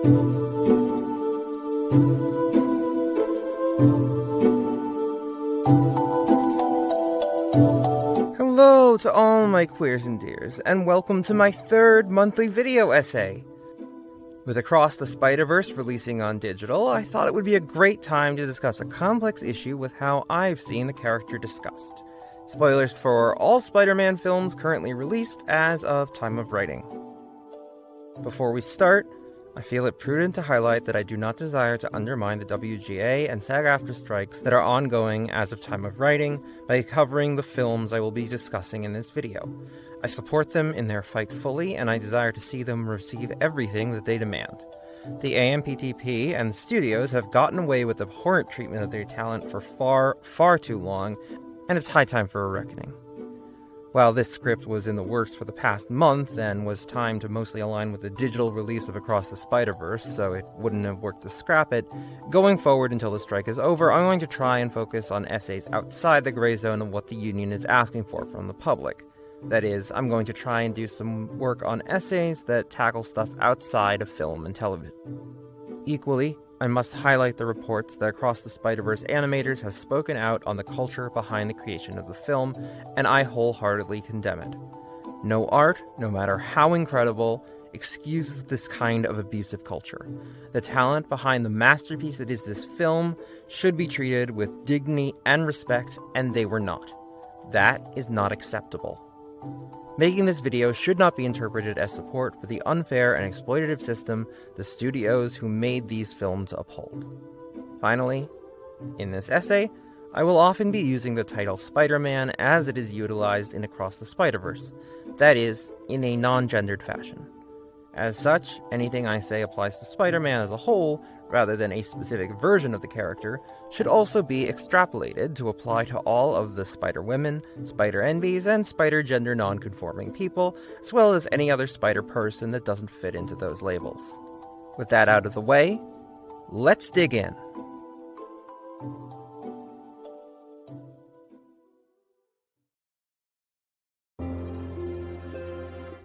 Hello to all my queers and dears, and welcome to my third monthly video essay. With Across the Spider-Verse releasing on digital, I thought it would be a great time to discuss a complex issue with how I've seen the character discussed. Spoilers for all Spider-Man films currently released as of time of writing. Before we start, I feel it prudent to highlight that I do not desire to undermine the WGA and SAG-AFTRA strikes that are ongoing as of time of writing by covering the films I will be discussing in this video. I support them in their fight fully, and I desire to see them receive everything that they demand. The AMPTP and the studios have gotten away with abhorrent treatment of their talent for far, far too long, and it's high time for a reckoning. While this script was in the works for the past month and was timed to mostly align with the digital release of Across the Spider-Verse, so it wouldn't have worked to scrap it, going forward until the strike is over, I'm going to try and focus on essays outside the gray zone of what the union is asking for from the public. That is, I'm going to try and do some work on essays that tackle stuff outside of film and television. Equally, I must highlight the reports that Across the Spider-Verse animators have spoken out on the culture behind the creation of the film, and I wholeheartedly condemn it. No art, no matter how incredible, excuses this kind of abusive culture. The talent behind the masterpiece that is this film should be treated with dignity and respect, and they were not. That is not acceptable. Making this video should not be interpreted as support for the unfair and exploitative system the studios who made these films uphold. Finally, in this essay, I will often be using the title Spider-Man as it is utilized in Across the Spider-Verse, that is, in a non-gendered fashion. As such, anything I say applies to Spider-Man as a whole, rather than a specific version of the character, should also be extrapolated to apply to all of the Spider-Women, Spider-Enbies, and Spider-Gender non-conforming people, as well as any other Spider-Person that doesn't fit into those labels. With that out of the way, let's dig in.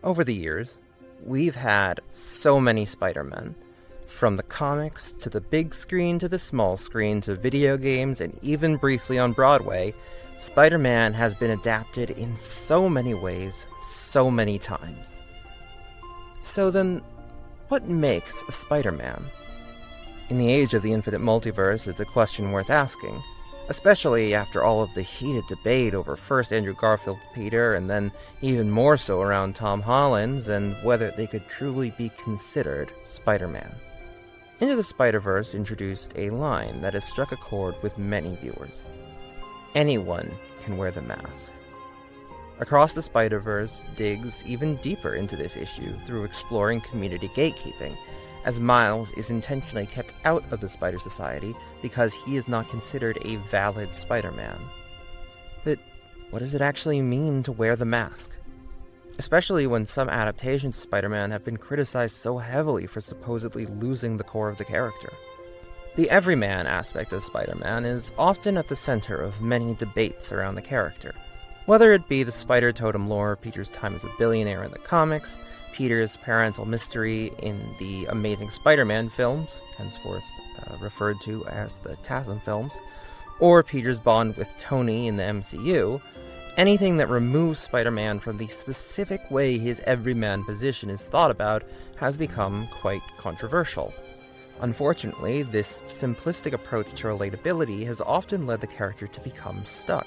Over the years, we've had so many Spider-Men. From the comics, to the big screen, to the small screen, to video games, and even briefly on Broadway, Spider-Man has been adapted in so many ways, so many times. So then, what makes a Spider-Man? In the age of the infinite multiverse, it's a question worth asking, especially after all of the heated debate over first Andrew Garfield's Peter, and then even more so around Tom Holland's, and whether they could truly be considered Spider-Man. Into the Spider-Verse introduced a line that has struck a chord with many viewers. Anyone can wear the mask. Across the Spider-Verse digs even deeper into this issue through exploring community gatekeeping, as Miles is intentionally kept out of the Spider Society because he is not considered a valid Spider-Man. But what does it actually mean to wear the mask? Especially when some adaptations of Spider-Man have been criticized so heavily for supposedly losing the core of the character. The everyman aspect of Spider-Man is often at the center of many debates around the character. Whether it be the Spider Totem lore, Peter's time as a billionaire in the comics, Peter's parental mystery in the Amazing Spider-Man films, henceforth referred to as the TASM films, or Peter's bond with Tony in the MCU, anything that removes Spider-Man from the specific way his everyman position is thought about has become quite controversial. Unfortunately, this simplistic approach to relatability has often led the character to become stuck.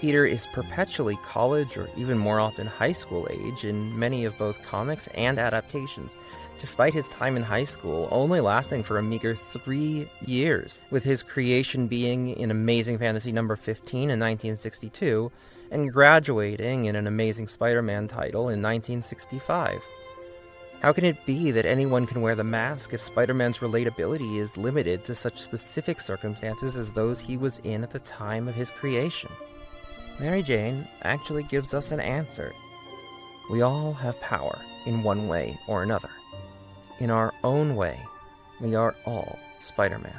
Peter is perpetually college or even more often high school age in many of both comics and adaptations, despite his time in high school only lasting for a meager 3 years, with his creation being in Amazing Fantasy number 15 in 1962, and graduating in an Amazing Spider-Man title in 1965. How can it be that anyone can wear the mask if Spider-Man's relatability is limited to such specific circumstances as those he was in at the time of his creation? Mary Jane actually gives us an answer. We all have power in one way or another. In our own way, we are all Spider-Man.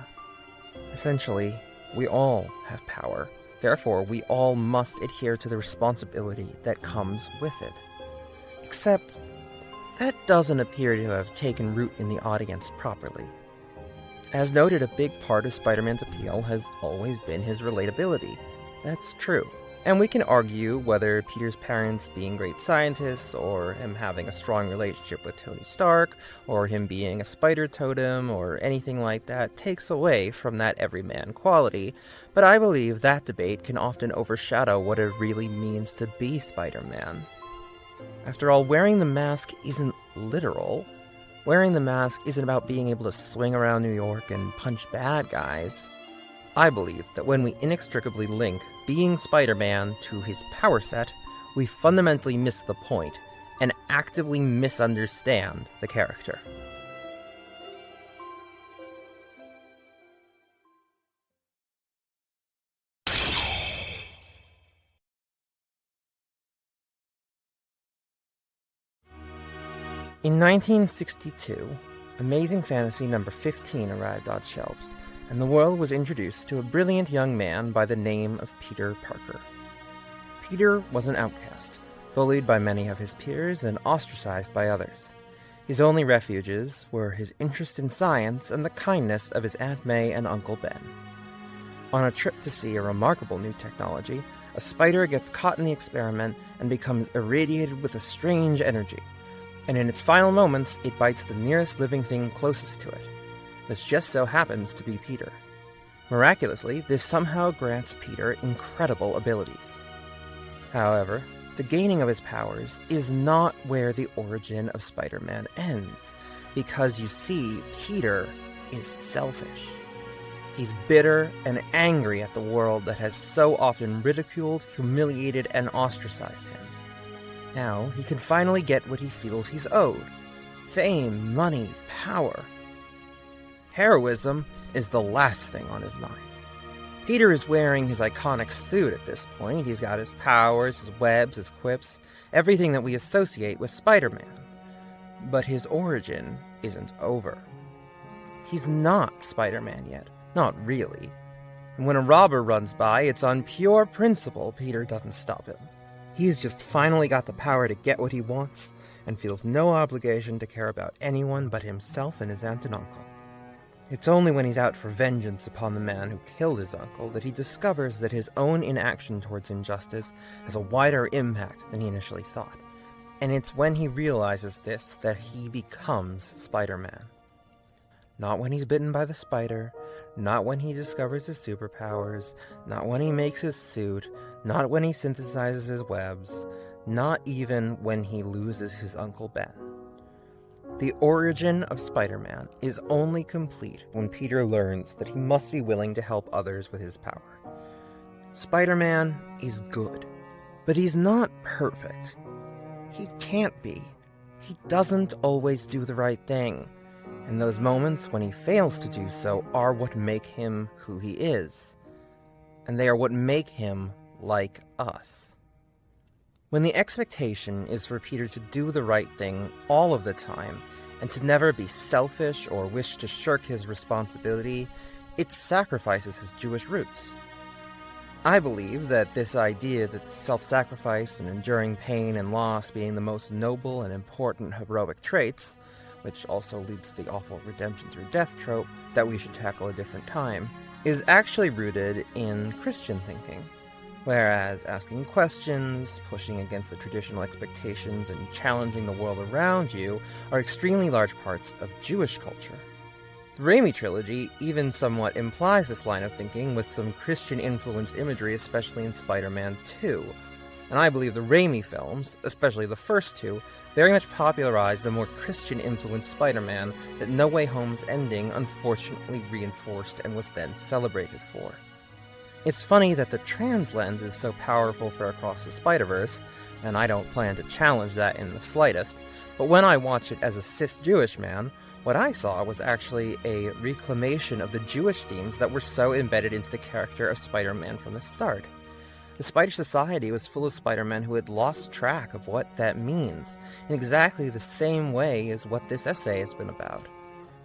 Essentially, we all have power. Therefore, we all must adhere to the responsibility that comes with it. Except, that doesn't appear to have taken root in the audience properly. As noted, a big part of Spider-Man's appeal has always been his relatability. That's true. And we can argue whether Peter's parents being great scientists, or him having a strong relationship with Tony Stark, or him being a spider totem, or anything like that takes away from that everyman quality, but I believe that debate can often overshadow what it really means to be Spider-Man. After all, wearing the mask isn't literal. Wearing the mask isn't about being able to swing around New York and punch bad guys. I believe that when we inextricably link being Spider-Man to his power set, we fundamentally miss the point and actively misunderstand the character. In 1962, Amazing Fantasy number 15 arrived on shelves, and the world was introduced to a brilliant young man by the name of Peter Parker. Peter was an outcast, bullied by many of his peers and ostracized by others. His only refuges were his interest in science and the kindness of his Aunt May and Uncle Ben. On a trip to see a remarkable new technology, a spider gets caught in the experiment and becomes irradiated with a strange energy. And in its final moments, it bites the nearest living thing closest to it. This just so happens to be Peter. Miraculously, this somehow grants Peter incredible abilities. However, the gaining of his powers is not where the origin of Spider-Man ends, because you see, Peter is selfish. He's bitter and angry at the world that has so often ridiculed, humiliated, and ostracized him. Now, he can finally get what he feels he's owed. Fame, money, power. Heroism is the last thing on his mind. Peter is wearing his iconic suit at this point. He's got his powers, his webs, his quips, everything that we associate with Spider-Man. But his origin isn't over. He's not Spider-Man yet. Not really. And when a robber runs by, it's on pure principle Peter doesn't stop him. He's just finally got the power to get what he wants, and feels no obligation to care about anyone but himself and his aunt and uncle. It's only when he's out for vengeance upon the man who killed his uncle that he discovers that his own inaction towards injustice has a wider impact than he initially thought. And it's when he realizes this that he becomes Spider-Man. Not when he's bitten by the spider, not when he discovers his superpowers, not when he makes his suit, not when he synthesizes his webs, not even when he loses his Uncle Ben. The origin of Spider-Man is only complete when Peter learns that he must be willing to help others with his power. Spider-Man is good, but he's not perfect. He can't be. He doesn't always do the right thing, and those moments when he fails to do so are what make him who he is, and they are what make him like us. When the expectation is for Peter to do the right thing all of the time, and to never be selfish or wish to shirk his responsibility, it sacrifices his Jewish roots. I believe that this idea that self-sacrifice and enduring pain and loss being the most noble and important heroic traits, which also leads to the awful redemption through death trope that we should tackle a different time, is actually rooted in Christian thinking. Whereas asking questions, pushing against the traditional expectations, and challenging the world around you are extremely large parts of Jewish culture. The Raimi trilogy even somewhat implies this line of thinking with some Christian-influenced imagery, especially in Spider-Man 2. And I believe the Raimi films, especially the first two, very much popularized the more Christian-influenced Spider-Man that No Way Home's ending unfortunately reinforced and was then celebrated for. It's funny that the trans lens is so powerful for Across the Spider-Verse, and I don't plan to challenge that in the slightest, but when I watched it as a cis Jewish man, what I saw was actually a reclamation of the Jewish themes that were so embedded into the character of Spider-Man from the start. The Spider Society was full of Spider-Men who had lost track of what that means, in exactly the same way as what this essay has been about.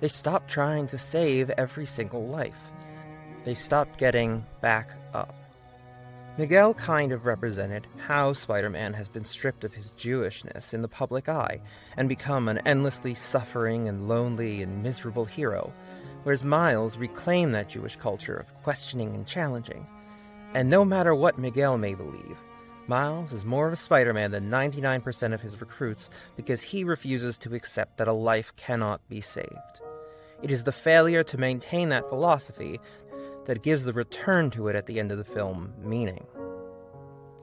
They stopped trying to save every single life. They stopped getting back up. Miguel kind of represented how Spider-Man has been stripped of his Jewishness in the public eye and become an endlessly suffering and lonely and miserable hero, whereas Miles reclaimed that Jewish culture of questioning and challenging. And no matter what Miguel may believe, Miles is more of a Spider-Man than 99% of his recruits because he refuses to accept that a life cannot be saved. It is the failure to maintain that philosophy that gives the return to it at the end of the film meaning.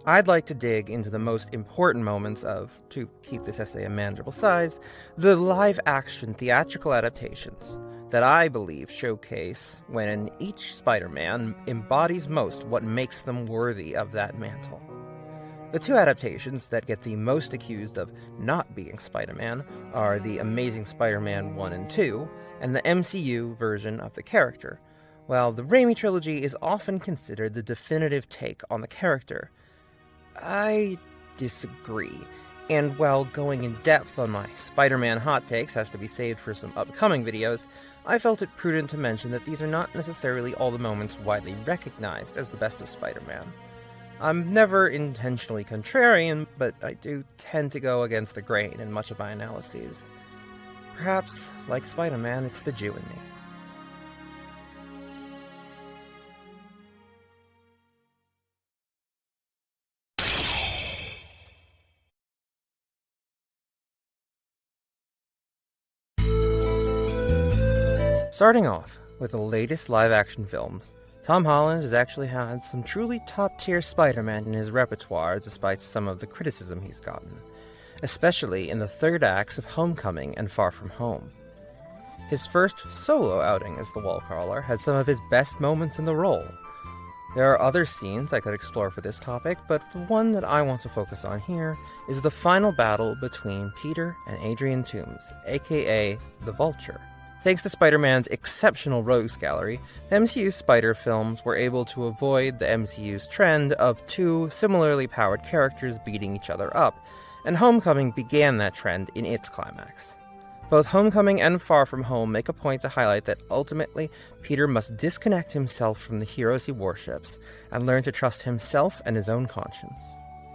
I'd like to dig into the most important moments of, to keep this essay a manageable size, the live-action theatrical adaptations that I believe showcase when each Spider-Man embodies most what makes them worthy of that mantle. The two adaptations that get the most accused of not being Spider-Man are The Amazing Spider-Man 1 and 2, and the MCU version of the character, while the Raimi trilogy is often considered the definitive take on the character. I disagree, and while going in depth on my Spider-Man hot takes has to be saved for some upcoming videos, I felt it prudent to mention that these are not necessarily all the moments widely recognized as the best of Spider-Man. I'm never intentionally contrarian, but I do tend to go against the grain in much of my analyses. Perhaps, like Spider-Man, it's the Jew in me. Starting off with the latest live-action films, Tom Holland has actually had some truly top-tier Spider-Man in his repertoire despite some of the criticism he's gotten, especially in the third acts of Homecoming and Far From Home. His first solo outing as the Wallcrawler had some of his best moments in the role. There are other scenes I could explore for this topic, but the one that I want to focus on here is the final battle between Peter and Adrian Toomes, aka the Vulture. Thanks to Spider-Man's exceptional rogues gallery, the MCU's Spider films were able to avoid the MCU's trend of two similarly powered characters beating each other up, and Homecoming began that trend in its climax. Both Homecoming and Far From Home make a point to highlight that ultimately Peter must disconnect himself from the heroes he worships and learn to trust himself and his own conscience.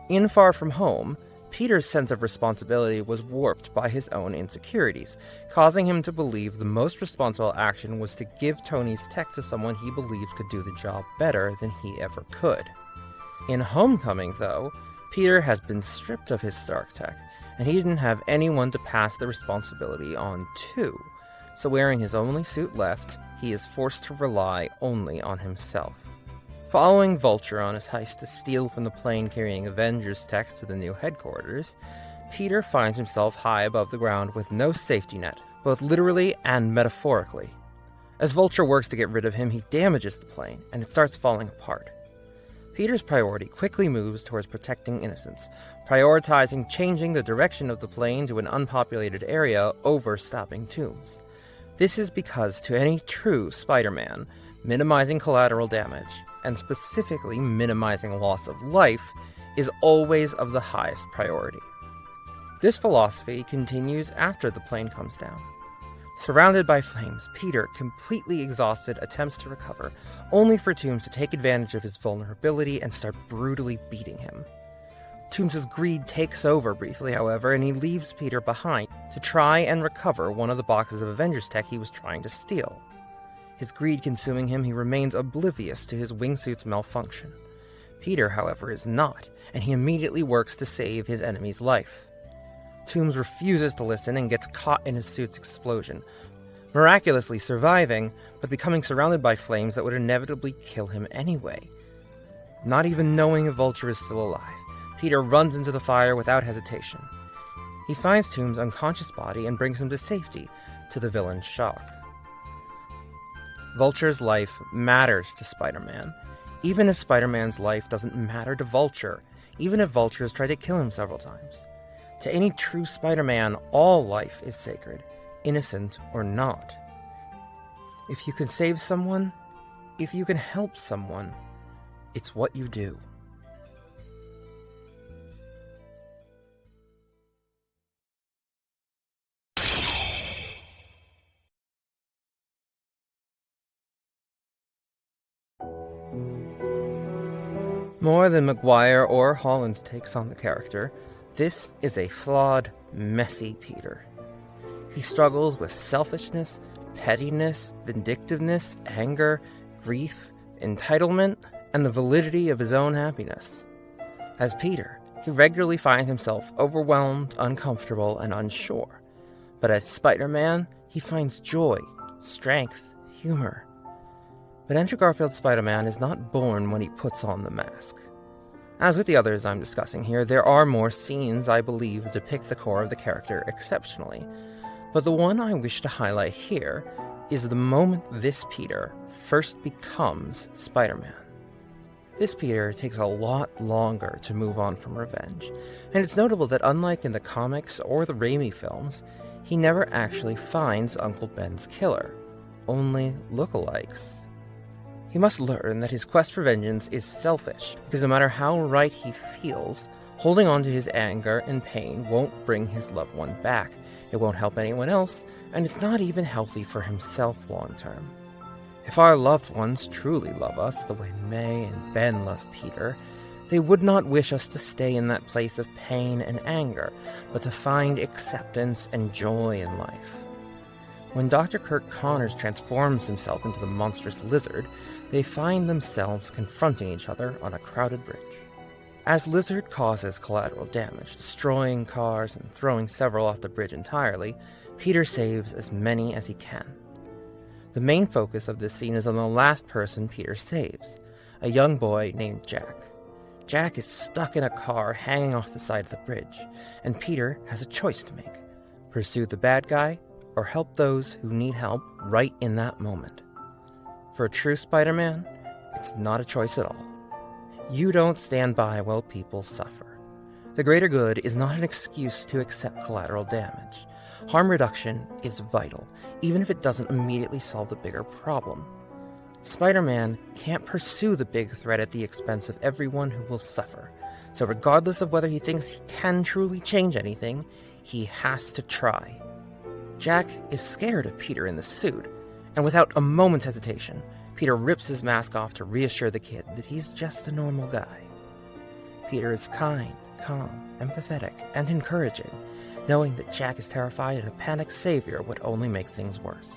In Far From Home, Peter's sense of responsibility was warped by his own insecurities, causing him to believe the most responsible action was to give Tony's tech to someone he believed could do the job better than he ever could. In Homecoming, though, Peter has been stripped of his Stark tech, and he didn't have anyone to pass the responsibility on to, so wearing his only suit left, he is forced to rely only on himself. Following Vulture on his heist to steal from the plane carrying Avengers tech to the new headquarters, Peter finds himself high above the ground with no safety net, both literally and metaphorically. As Vulture works to get rid of him, he damages the plane, and it starts falling apart. Peter's priority quickly moves towards protecting innocents, prioritizing changing the direction of the plane to an unpopulated area over stopping Toomes. This is because to any true Spider-Man, minimizing collateral damage, and specifically minimizing loss of life, is always of the highest priority. This philosophy continues after the plane comes down. Surrounded by flames, Peter, completely exhausted, attempts to recover, only for Toomes to take advantage of his vulnerability and start brutally beating him. Toomes' greed takes over briefly, however, and he leaves Peter behind to try and recover one of the boxes of Avengers tech he was trying to steal. His greed consuming him, he remains oblivious to his wingsuit's malfunction. Peter, however, is not, and he immediately works to save his enemy's life. Toomes refuses to listen and gets caught in his suit's explosion, miraculously surviving, but becoming surrounded by flames that would inevitably kill him anyway. Not even knowing if Vulture is still alive, Peter runs into the fire without hesitation. He finds Toomes' unconscious body and brings him to safety, to the villain's shock. Vulture's life matters to Spider-Man, even if Spider-Man's life doesn't matter to Vulture, even if Vulture has tried to kill him several times. To any true Spider-Man, all life is sacred, innocent or not. If you can save someone, if you can help someone, it's what you do. More than Maguire or Holland's takes on the character, this is a flawed, messy Peter. He struggles with selfishness, pettiness, vindictiveness, anger, grief, entitlement, and the validity of his own happiness. As Peter, he regularly finds himself overwhelmed, uncomfortable, and unsure. But as Spider-Man, he finds joy, strength, humor. But Andrew Garfield's Spider-Man is not born when he puts on the mask. As with the others I'm discussing here, there are more scenes I believe depict the core of the character exceptionally. But the one I wish to highlight here is the moment this Peter first becomes Spider-Man. This Peter takes a lot longer to move on from revenge, and it's notable that unlike in the comics or the Raimi films, he never actually finds Uncle Ben's killer, only lookalikes. He must learn that his quest for vengeance is selfish, because no matter how right he feels, holding on to his anger and pain won't bring his loved one back. It won't help anyone else, and it's not even healthy for himself long term. If our loved ones truly love us the way May and Ben love Peter, they would not wish us to stay in that place of pain and anger, but to find acceptance and joy in life. When Dr. Kirk Connors transforms himself into the monstrous lizard, they find themselves confronting each other on a crowded bridge. As Lizard causes collateral damage, destroying cars and throwing several off the bridge entirely, Peter saves as many as he can. The main focus of this scene is on the last person Peter saves, a young boy named Jack. Jack is stuck in a car hanging off the side of the bridge, and Peter has a choice to make: pursue the bad guy or help those who need help right in that moment. For a true Spider-Man, it's not a choice at all. You don't stand by while people suffer. The greater good is not an excuse to accept collateral damage. Harm reduction is vital, even if it doesn't immediately solve the bigger problem. Spider-Man can't pursue the big threat at the expense of everyone who will suffer. So regardless of whether he thinks he can truly change anything, he has to try. Jack is scared of Peter in the suit, and without a moment's hesitation, Peter rips his mask off to reassure the kid that he's just a normal guy. Peter is kind, calm, empathetic, and encouraging, knowing that Jack is terrified and a panicked savior would only make things worse.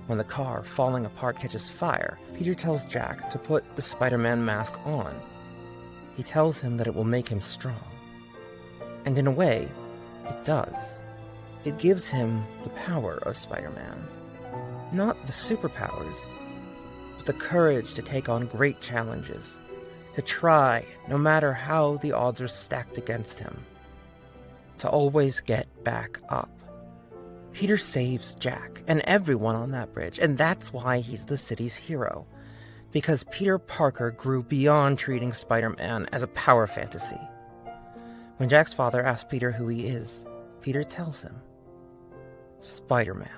When the car falling apart catches fire, Peter tells Jack to put the Spider-Man mask on. He tells him that it will make him strong. And in a way, it does. It gives him the power of Spider-Man. Not the superpowers, but the courage to take on great challenges, to try no matter how the odds are stacked against him, to always get back up. Peter saves Jack and everyone on that bridge, and that's why he's the city's hero. Because Peter Parker grew beyond treating Spider-Man as a power fantasy. When Jack's father asks Peter who he is, Peter tells him, Spider-Man.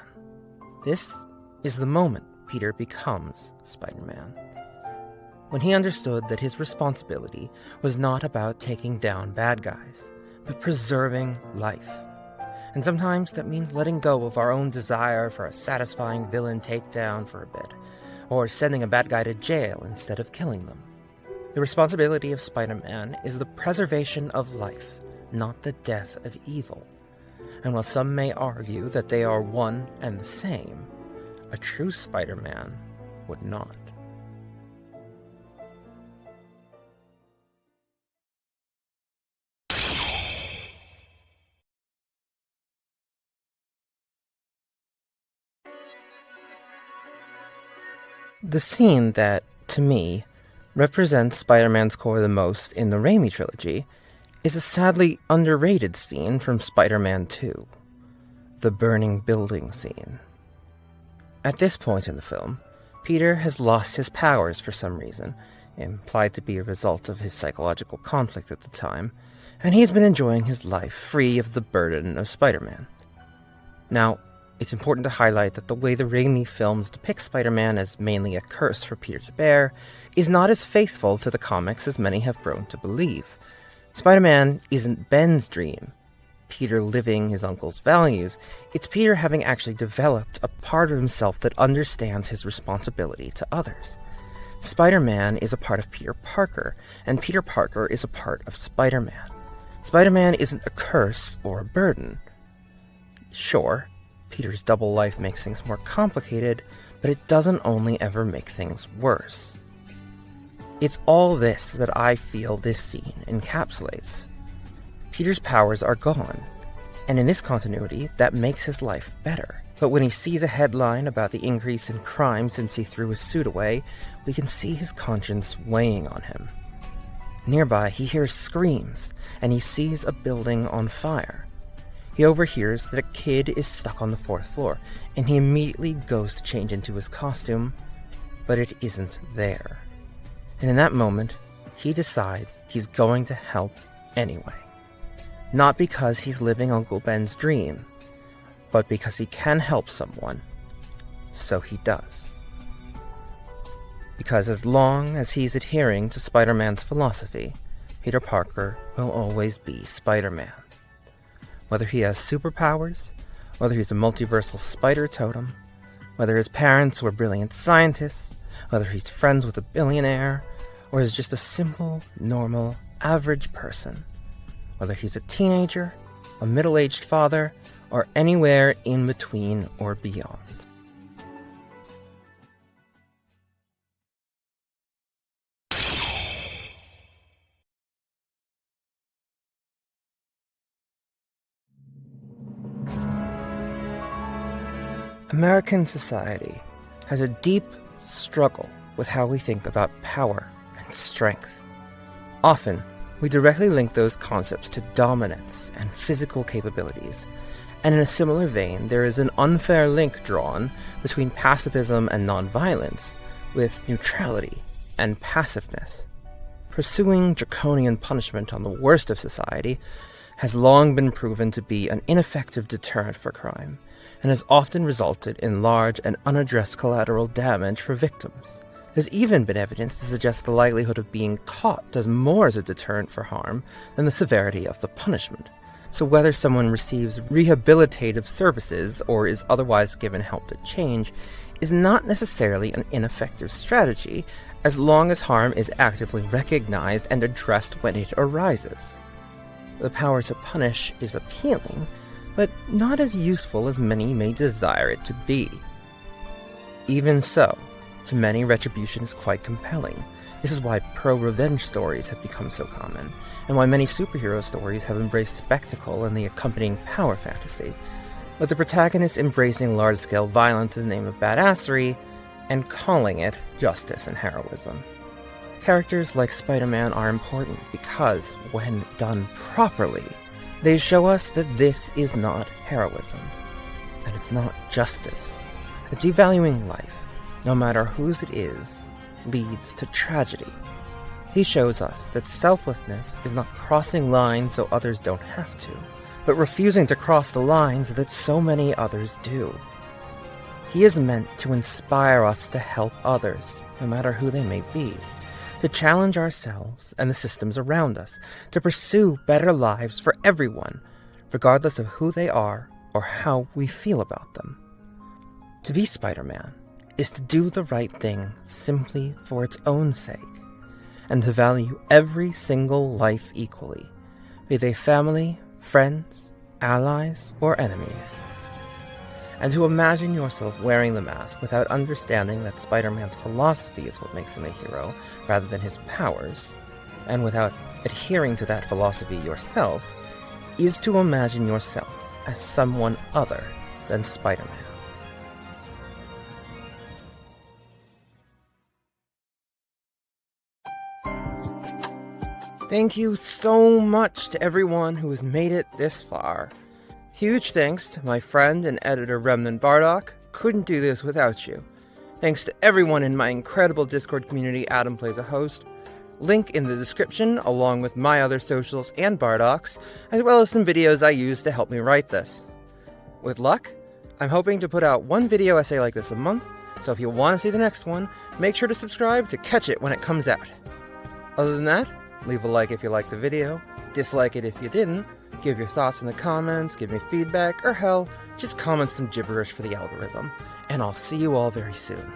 This is the moment Peter becomes Spider-Man. When he understood that his responsibility was not about taking down bad guys, but preserving life. And sometimes that means letting go of our own desire for a satisfying villain takedown for a bit, or sending a bad guy to jail instead of killing them. The responsibility of Spider-Man is the preservation of life, not the death of evil. And while some may argue that they are one and the same, a true Spider-Man would not. The scene that, to me, represents Spider-Man's core the most in the Raimi trilogy is a sadly underrated scene from Spider-Man 2, the burning building scene. At this point in the film, Peter has lost his powers for some reason, implied to be a result of his psychological conflict at the time, and he's been enjoying his life free of the burden of Spider-Man. Now, it's important to highlight that the way the Raimi films depict Spider-Man as mainly a curse for Peter to bear is not as faithful to the comics as many have grown to believe. Spider-Man isn't Ben's dream, Peter living his uncle's values. It's Peter having actually developed a part of himself that understands his responsibility to others. Spider-Man is a part of Peter Parker, and Peter Parker is a part of Spider-Man. Spider-Man isn't a curse or a burden. Sure, Peter's double life makes things more complicated, but it doesn't only ever make things worse. It's all this that I feel this scene encapsulates. Peter's powers are gone, and in this continuity, that makes his life better. But when he sees a headline about the increase in crime since he threw his suit away, we can see his conscience weighing on him. Nearby, he hears screams, and he sees a building on fire. He overhears that a kid is stuck on the 4th floor, and he immediately goes to change into his costume, but it isn't there. And in that moment, he decides he's going to help anyway. Not because he's living Uncle Ben's dream, but because he can help someone, so he does. Because as long as he's adhering to Spider-Man's philosophy, Peter Parker will always be Spider-Man. Whether he has superpowers, whether he's a multiversal spider totem, whether his parents were brilliant scientists, whether he's friends with a billionaire, or is just a simple, normal, average person, whether he's a teenager, a middle-aged father, or anywhere in between or beyond. American society has a deep struggle with how we think about power and strength. Often, we directly link those concepts to dominance and physical capabilities, and in a similar vein, there is an unfair link drawn between pacifism and nonviolence with neutrality and passiveness. Pursuing draconian punishment on the worst of society has long been proven to be an ineffective deterrent for crime, and has often resulted in large and unaddressed collateral damage for victims. There's even been evidence to suggest the likelihood of being caught does more as a deterrent for harm than the severity of the punishment. So whether someone receives rehabilitative services or is otherwise given help to change is not necessarily an ineffective strategy, as long as harm is actively recognized and addressed when it arises. The power to punish is appealing, but not as useful as many may desire it to be. Even so, to many, retribution is quite compelling. This is why pro-revenge stories have become so common, and why many superhero stories have embraced spectacle and the accompanying power fantasy, with the protagonist embracing large-scale violence in the name of badassery and calling it justice and heroism. Characters like Spider-Man are important because, when done properly, they show us that this is not heroism, and it's not justice. A devaluing life, no matter whose it is, leads to tragedy. He shows us that selflessness is not crossing lines so others don't have to, but refusing to cross the lines that so many others do. He is meant to inspire us to help others, no matter who they may be, to challenge ourselves and the systems around us, to pursue better lives for everyone, regardless of who they are or how we feel about them. To be Spider-Man is to do the right thing simply for its own sake, and to value every single life equally, be they family, friends, allies, or enemies. And to imagine yourself wearing the mask without understanding that Spider-Man's philosophy is what makes him a hero, rather than his powers, and without adhering to that philosophy yourself, is to imagine yourself as someone other than Spider-Man. Thank you so much to everyone who has made it this far. Huge thanks to my friend and editor Remnant Bardock. Couldn't do this without you. Thanks to everyone in my incredible Discord community Adam plays a host. Link in the description along with my other socials and Bardock's, as well as some videos I used to help me write this. With luck, I'm hoping to put out one video essay like this a month, so if you want to see the next one, make sure to subscribe to catch it when it comes out. Other than that, leave a like if you liked the video, dislike it if you didn't, give your thoughts in the comments, give me feedback, or hell, just comment some gibberish for the algorithm. And I'll see you all very soon.